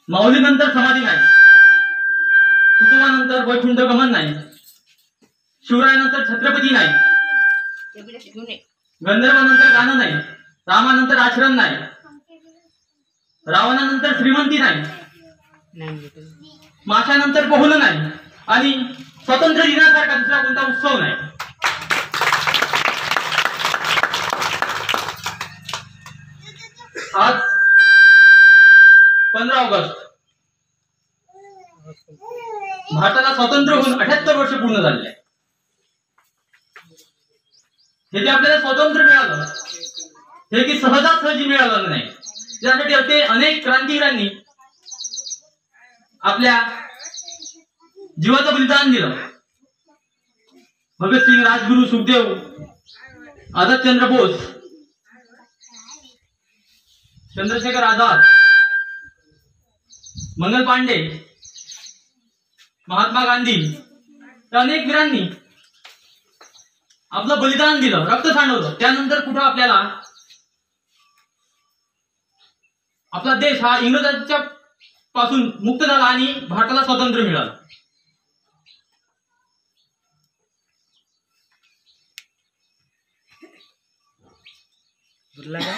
माऊलीनंतर समाधी नाही, तुकोबानंतर वैकुंठ गमन नाही, शिवरायानंतर छत्रपती नाही, गंधर्वानंतर गाणं नाही, रामानंतर आश्रम नाही, रावणानंतर श्रीमंती नाही, माशानंतर पोहलं नाही आणि स्वातंत्र्य दिनासारखा दुसरा कोणता उत्सव नाही. आज 15 ऑगस्ट भारताला स्वातंत्र्य होऊन 78 वर्ष पूर्ण झाले. हे जे आपल्याला स्वातंत्र्य मिळालं हे की सहजासहजी मिळालं नाही. त्यासाठी असे अनेक क्रांतिवीरांनी आपल्या जीवाचं बलिदान दिलं. भगतसिंग, राजगुरू, सुखदेव, आझादचंद्र बोस, चंद्रशेखर आझाद, मंगल पांडे, महात्मा गांधी, अनेक वीरांनी आपलं बलिदान दिलं, रक्त सांडवलं. त्यानंतर कुठं आपल्याला आपला देश हा इंग्रजांच्या पासून मुक्त झाला आणि भारताला स्वातंत्र्य मिळालं. बोलला का?